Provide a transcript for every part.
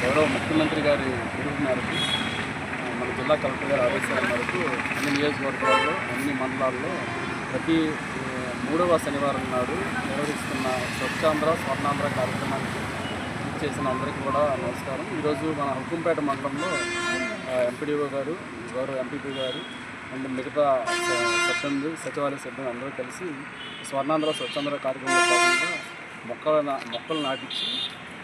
గౌరవ ముఖ్యమంత్రి గారి పిలుపు మేరకు మన జిల్లా కలెక్టర్ గారి ఆదేశాల మేరకు అన్ని నియోజకవర్గాల్లో అన్ని మండలాల్లో ప్రతి 3వ శనివారం నాడు నిర్వహిస్తున్న స్వచ్ఛాంధ్ర స్వర్ణాంధ్ర కార్యక్రమానికి చేసిన అందరికీ కూడా నమస్కారం. ఈరోజు మన హుకుంపేట మండలంలో ఎంపీడీఓ గారు, గౌరవ ఎంపీపీ గారు అండ్ మిగతా సిబ్బంది, సచివాలయ సిబ్బంది అందరూ కలిసి స్వర్ణాంధ్ర స్వచ్ఛాంధ్ర కార్యక్రమంలో భాగంగా మొక్కలు నాటించి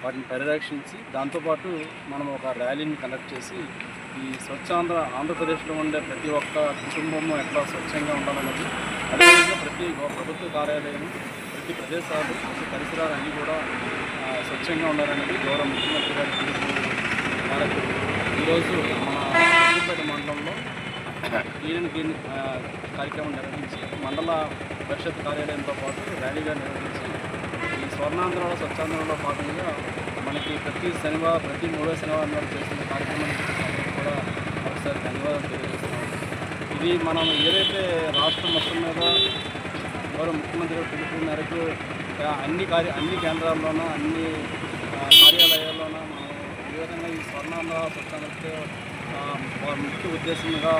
వాటిని పరిరక్షించి దాంతోపాటు మనం ఒక ర్యాలీని కండక్ట్ చేసి ఈ స్వచ్ఛాంధ్ర ఆంధ్రప్రదేశ్లో ఉండే ప్రతి ఒక్క కుటుంబము ఎట్లా స్వచ్ఛంగా ఉండాలన్నది, అదేవిధంగా ప్రతి ప్రభుత్వ కార్యాలయం, ప్రతి ప్రదేశాలు, ప్రతి పరిసరాలు అన్నీ కూడా స్వచ్ఛంగా ఉండాలనేది గౌరవ ముఖ్యమంత్రి గారి పిలుపు మేరకు ఈరోజు మన హుకుంపేట మండలంలో క్లీన్ కార్యక్రమం నిర్వహించి మండల పరిషత్ కార్యాలయంతో పాటు ర్యాలీగా నిర్వహించి ఈ స్వర్ణాంధ్రలో స్వచ్ఛాంధ్రలో భాగంగా మనకి ప్రతి 3వ శనివారం నాడు చేస్తున్న కార్యక్రమానికి కూడా ఒకసారి ధన్యవాదాలు తెలియజేస్తున్నాం. ఇది మనం ఏదైతే రాష్ట్రం మొత్తం మీద గౌరవ ముఖ్యమంత్రి గారి పిలుపు మేరకు అన్ని కేంద్రాల్లోనూ అన్ని కార్యాలయాల్లోనూ మనం ఏ విధంగా ఈ స్వర్ణాంధ్ర స్వచ్ఛాంధ్రతో ముఖ్య ఉద్దేశంగా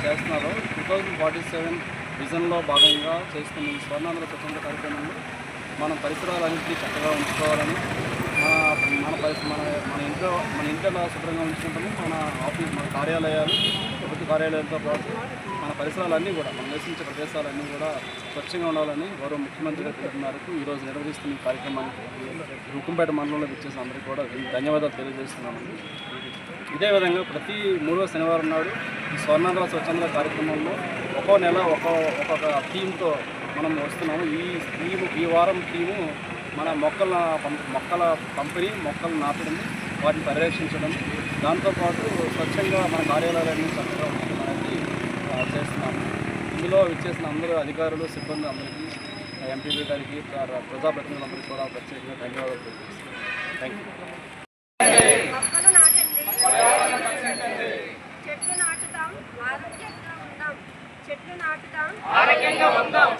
చేస్తున్నారు. 2047 విజన్లో భాగంగా చేస్తున్న ఈ స్వర్ణాంధ్ర స్వచ్ఛాంధ్ర కార్యక్రమంలో మనం పరిసరాలన్నింటినీ చక్కగా ఉంచుకోవాలని, మన ఇంట్లో శుభ్రంగా ఉంచుకుంటాము. మన కార్యాలయాలు, ప్రభుత్వ కార్యాలయాలతో పాటు మన పరిసరాలన్నీ కూడా, మనం నివసించే ప్రదేశాలన్నీ కూడా స్వచ్ఛంగా ఉండాలని గౌరవ ముఖ్యమంత్రి గారు పిలుపు మేరకు ఈరోజు నిర్వహిస్తున్న ఈ కార్యక్రమానికి హుకుంపేట మండలంలో వచ్చేసిన అందరికీ కూడా ధన్యవాదాలు తెలియజేస్తున్నామండి. ఇదే విధంగా ప్రతి 3వ శనివారం నాడు ఈ స్వర్ణాంధ్ర స్వచ్ఛాంధ్ర కార్యక్రమంలో ఒక్కో నెల ఒక్కొక్క థీమ్తో మనం వస్తున్నాము. ఈ వారం థీము మన మొక్కల పంపిణీ, మొక్కలు నాటడం, వాటిని పరిరక్షించడం, దాంతోపాటు స్వచ్ఛంగా మన కార్యాలయాన్ని చక్కగా ఉంచడం అనేది చేస్తున్నాము. ఇందులో విచ్చేసిన అందరూ అధికారులు, సిబ్బంది అందరికీ, ఎంపీపీ గారికి, ప్రజాప్రతినిధులందరికీ కూడా ప్రత్యేకంగా ధన్యవాదాలు తెలియజేస్తున్నాను. Thank you. చెట్లు నాటుదాం, ఆరోగ్యంగా ఉందాం.